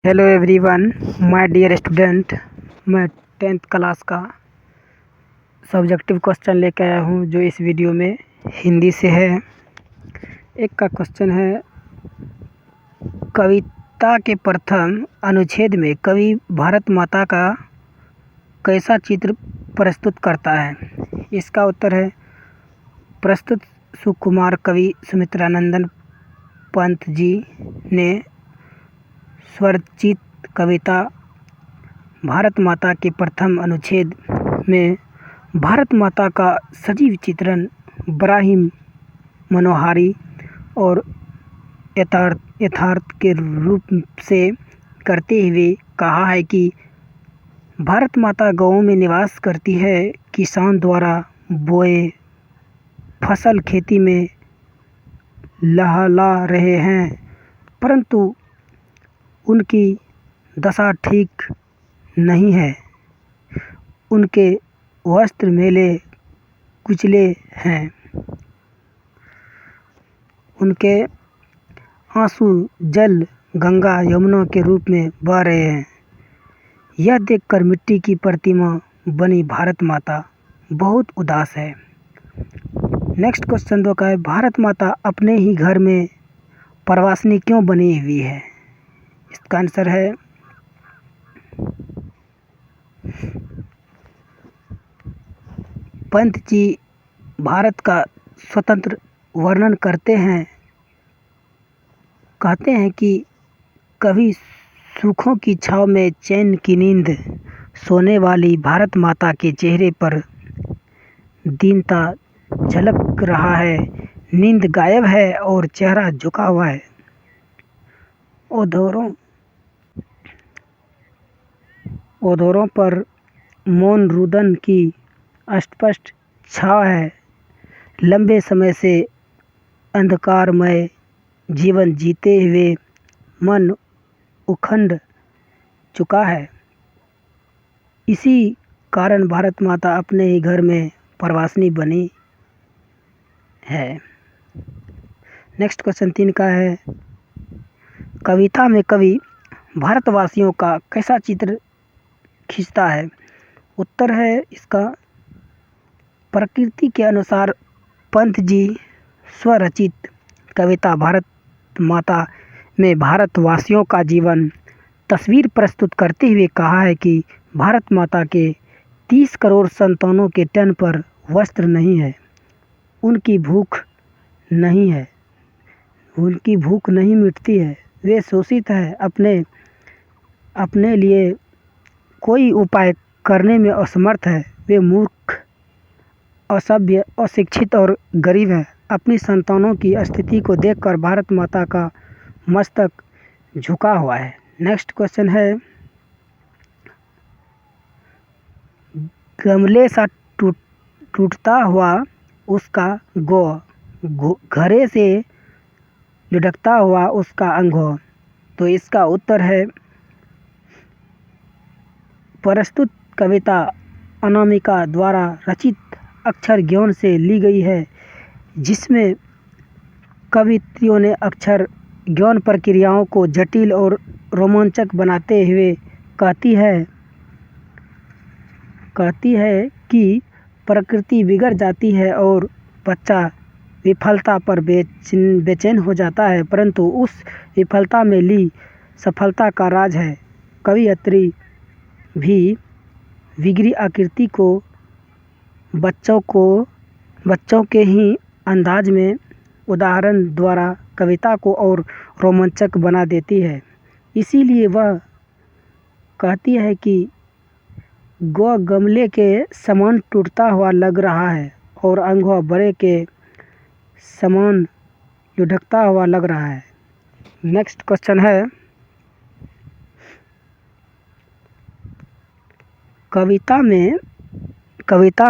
Hello everyone, my dear student. मैं 10th class का subjective question लेकर आया हूँ जो इस वीडियो में हिंदी से है। एक का क्वेश्चन है, कविता के प्रथम अनुच्छेद में कवि भारत माता का कैसा चित्र प्रस्तुत करता है। इसका उत्तर है, प्रस्तुत सुकुमार कवि सुमित्रानंदन पंत जी ने स्वरचित कविता भारत माता के प्रथम अनुच्छेद में भारत माता का सजीव चित्रण बड़ा ही मनोहारी और यथार्थ के रूप से करते हुए कहा है कि भारत माता गाँव में निवास करती है। किसान द्वारा बोए फसल खेती में लहला रहे हैं, परंतु उनकी दशा ठीक नहीं है। उनके वस्त्र मैले कुचले हैं, उनके आंसू जल गंगा यमुना के रूप में बह रहे हैं। यह देखकर मिट्टी की प्रतिमा बनी भारत माता बहुत उदास है। नेक्स्ट क्वेश्चन दो का है, भारत माता अपने ही घर में परवासिनी क्यों बनी हुई है। इसका आंसर है, पंत जी भारत का स्वतंत्र वर्णन करते हैं। कहते हैं कि कभी सुखों की छाव में चैन की नींद सोने वाली भारत माता के चेहरे पर दीनता झलक रहा है। नींद गायब है और चेहरा झुका हुआ है। ओठों पर मौन रुदन की अस्पष्ट छाव है। लंबे समय से अंधकारमय जीवन जीते हुए मन उखंड चुका है। इसी कारण भारत माता अपने ही घर में परवासिनी बनी है। नेक्स्ट क्वेश्चन 3 का है, कविता में कवि भारतवासियों का कैसा चित्र खींचता है। उत्तर है इसका, प्रकृति के अनुसार पंत जी स्वरचित कविता भारत माता में भारतवासियों का जीवन तस्वीर प्रस्तुत करते हुए कहा है कि भारत माता के 30 करोड़ संतानों के तन पर वस्त्र नहीं है, उनकी भूख नहीं मिटती है, वे शोषित है, अपने लिए कोई उपाय करने में असमर्थ है, वे मूर्ख, असभ्य, अशिक्षित और गरीब है। अपनी संतानों की स्थिति को देखकर भारत माता का मस्तक झुका हुआ है। नेक्स्ट क्वेश्चन है, गमले सा टूटता हुआ उसका घरे से लुढ़कता हुआ उसका अंग। तो इसका उत्तर है, प्रस्तुत कविता अनामिका द्वारा रचित अक्षर ज्ञान से ली गई है, जिसमें कवित्रियों ने अक्षर ज्ञान प्रक्रियाओं को जटिल और रोमांचक बनाते हुए कहती है कि प्रकृति बिगड़ जाती है और बच्चा विफलता पर बेचैन हो जाता है, परंतु उस विफलता में ली सफलता का राज है। कवियत्री भी विगड़ी आकृति को बच्चों के ही अंदाज में उदाहरण द्वारा कविता को और रोमांचक बना देती है। इसीलिए वह कहती है कि गौ गमले के समान टूटता हुआ लग रहा है और अंगों बड़े के समान लुढ़कता हुआ लग रहा है। नेक्स्ट क्वेश्चन है, कविता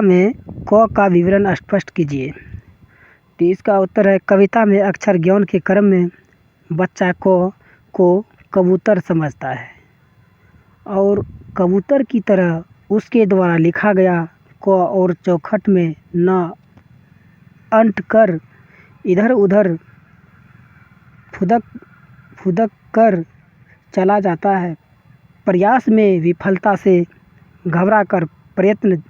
में क का विवरण स्पष्ट कीजिए। तो इसका उत्तर है, कविता में अक्षर ज्ञान के क्रम में बच्चा को कबूतर समझता है और कबूतर की तरह उसके द्वारा लिखा गया क और चौखट में न अंट कर इधर उधर फुदक कर चला जाता है। प्रयास में विफलता से घबरा कर प्रयत्न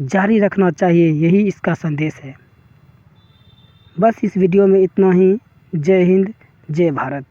जारी रखना चाहिए, यही इसका संदेश है। बस इस वीडियो में इतना ही। जय हिंद, जय भारत।